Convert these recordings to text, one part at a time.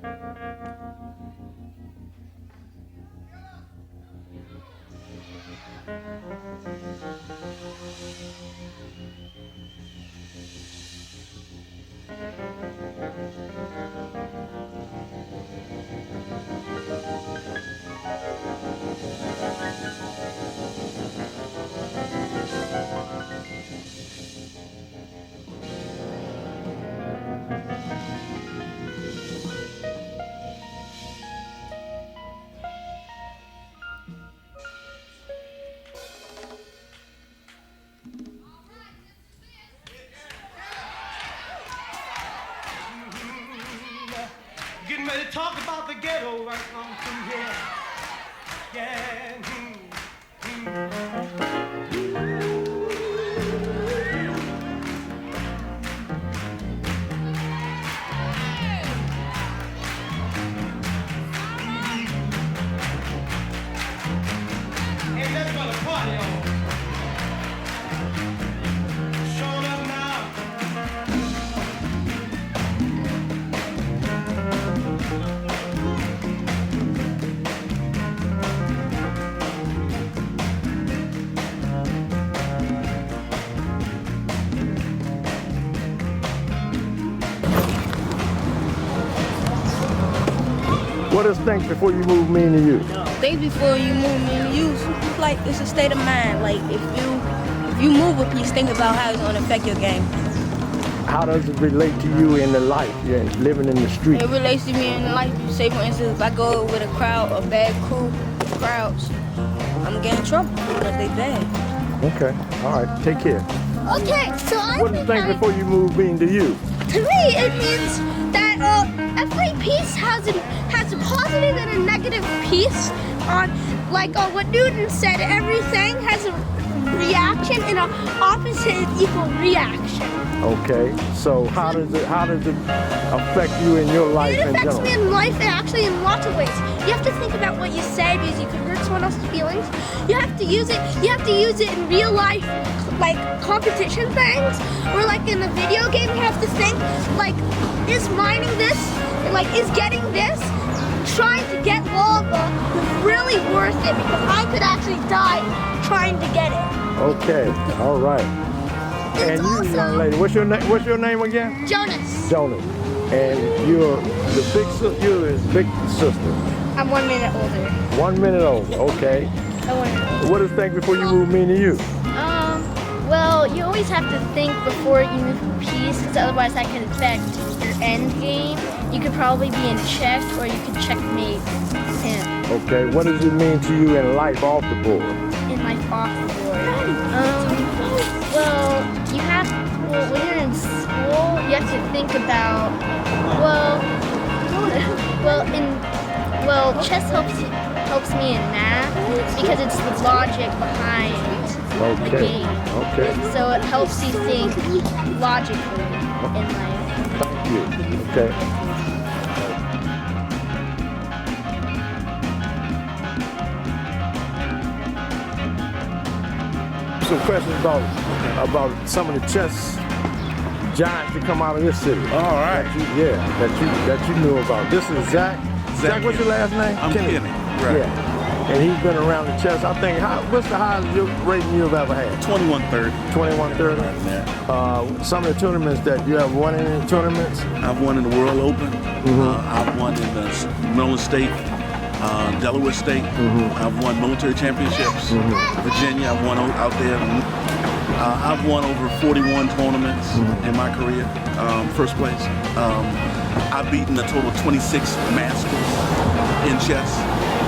Getting ready to talk about the ghetto right now from here. Yeah. And that's what a party on. Showing up now. What is think before you move mean to you? Think before you move mean to you. Like it's a state of mind. Like if you move a piece, think about how it's gonna affect your game. How does it relate to you in the life? You're living in the street. It relates to me in life. Say for instance, if I go with a crowd, a bad crew, crowds, I'm getting in trouble because they bad. Okay. All right. Take care. Okay, so What does think before you move mean to you? to me it means that every piece has a positive and a negative piece on, like what Newton said, everything has a reaction and an opposite and equal reaction. Okay. So how does it affect you in your life It in affects general? me in life actually in lots of ways. You have to think about what you say because you can hurt someone else's feelings. You have to use it in real life, like competition things, or like in a video game you have to think, like, is mining this, like is getting this, trying to get lava really worth it because I could actually die trying to get it. Okay. All right. And It's you, also young lady, what's your name? What's your name again? Jonas. Jonas. And you're the big sister. You're his big sister. I'm 1 minute older. 1 minute older. Okay. What does think before you move mean to you? Well, you always have to think before you move a piece, because otherwise that can affect your end game. You could probably be in check, or you could checkmate him Okay. What does it mean to you in life off the board? in life off the board. Well, when you're in school, you have to think about, chess helps me in math because it's the logic behind the Okay. game. Okay. So it helps you think logically in life. Thank you. Okay. Some questions about some of the chess giants that come out of this city. All right. That you knew about. This is Zach. Zach, what's your last name? I'm Kenny. Right. Yeah. And he's been around the chess. I think, what's the highest rating you've ever had? 2130. 2130. Some of the tournaments that you have won in the tournaments. I've won in the World Open. I've won in the Maryland State, Delaware State. I've won military championships. Virginia, I've won out there. I've won over 41 tournaments in my career, first place. I've beaten a total of 26 masters in chess.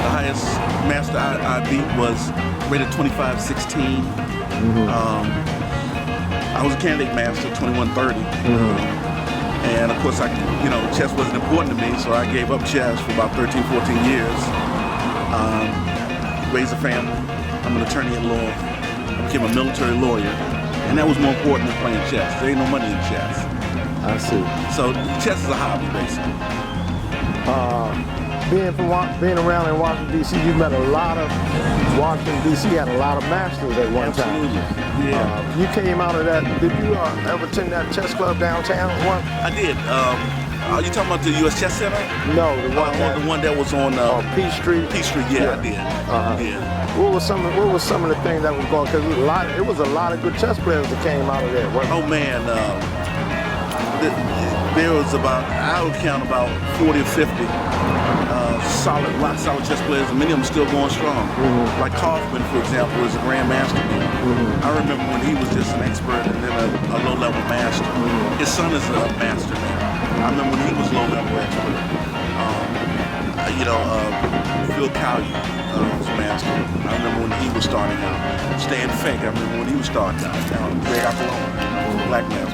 The highest master I beat was rated 2516. I was a candidate master, 2130. And of course, chess wasn't important to me, so I gave up chess for about 13, 14 years. Raised a family. I'm an attorney at law. I became a military lawyer. And that was more important than playing chess. There ain't no money in chess. I see. So chess is a hobby, basically. Being around in Washington, D.C., you met a lot of, Washington, D.C. had a lot of masters at one time. Yeah. You came out of that, did you ever attend that chess club downtown? I did. Are you talking about the U.S. Chess Center? No, the one The one that was on P Street. P Street. Yeah, I did. Yeah. What was some of the things that was going? Because it was a lot of good chess players that came out of there. Oh man, there was I would count about 40 or 50 rock solid chess players, and many of them still going strong. Like Kaufman, for example, is a grandmaster now. I remember when he was just an expert and then a low-level master. His son is a master now. I remember when he was low-level expert. Phil Collier was a master. I remember when he was starting out. Stan Fink, I remember when he was starting out. Greg Apollon, black masters.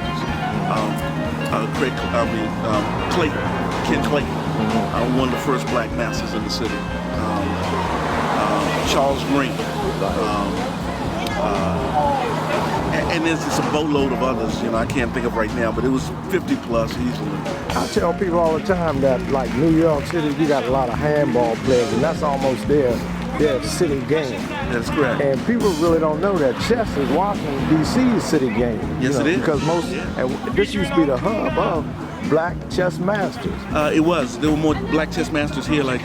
Ken Clayton, one of the first black masters in the city. Charles Green. And there's just a boatload of others, I can't think of right now, but it was 50 plus easily. I tell people all the time that, like New York City, you got a lot of handball players, and that's almost their city game. That's correct. And people really don't know that chess is Washington, D.C.'s city game. Yes, it is. Because and this used to be the hub of black chess masters. It was. There were more black chess masters here, like,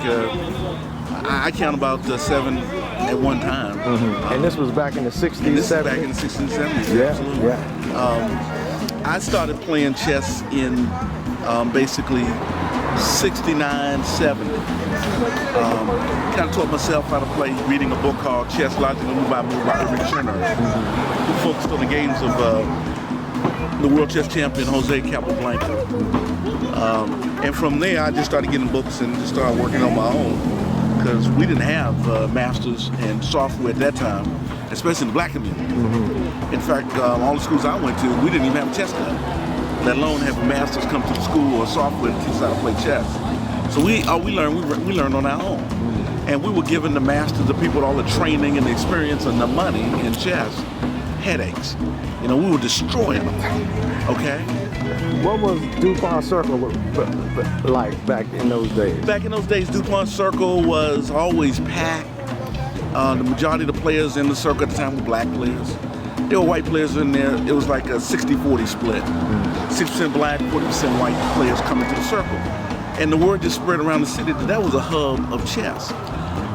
I count about 7 at one time. And this was back in the 60s, and this 70s? Is back in the 60s and 70s, yeah, absolutely. Yeah. I started playing chess in basically 69, 70. Kind of taught myself how to play reading a book called Chess Logically Move by Move by Irving Scherner, who focused on the games of the world chess champion Jose Capablanca. And from there, I just started getting books and just started working on my own. Because we didn't have masters and software at that time, especially in the black community. In fact, all the schools I went to, we didn't even have a chess club, let alone have masters come to the school or software to teach us how to play chess. So we learned on our own. And we were giving the masters, the people, all the training and the experience and the money in chess, headaches. We were destroying them, okay? What was DuPont Circle like back in those days? Back in those days, DuPont Circle was always packed. The majority of the players in the circle at the time were black players. There were white players in there. It was like a 60-40 split. 60% black, 40% white players coming to the circle. And the word just spread around the city that was a hub of chess.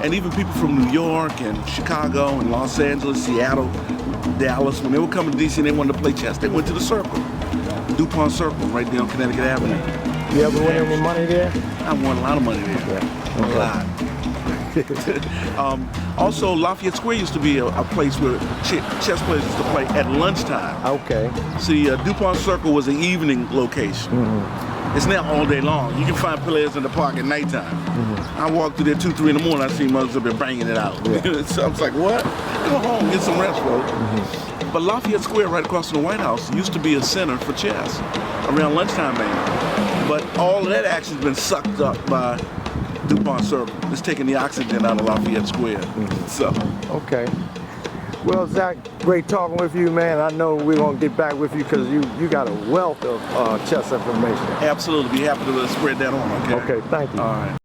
And even people from New York and Chicago and Los Angeles, Seattle, Dallas, when they were coming to DC and they wanted to play chess, they went to the circle. DuPont Circle, right there on Connecticut Avenue. You ever win any money there? I won a lot of money there. Yeah. A lot. Also, Lafayette Square used to be a place where chess players used to play at lunchtime. Okay. See, DuPont Circle was an evening location. It's now all day long. You can find players in the park at nighttime. I walked through there 2, 3 in the morning. I see mothers have been banging it out. Yeah. So I was like, what? Go home, get some rest, bro. But Lafayette Square, right across from the White House, used to be a center for chess around lunchtime, man. But all of that action's been sucked up by DuPont Circle. It's taking the oxygen out of Lafayette Square. So. Okay. Well, Zach, great talking with you, man. I know we're going to get back with you because you got a wealth of chess information. Absolutely. Be happy to spread that on, okay? Okay, thank you. All right.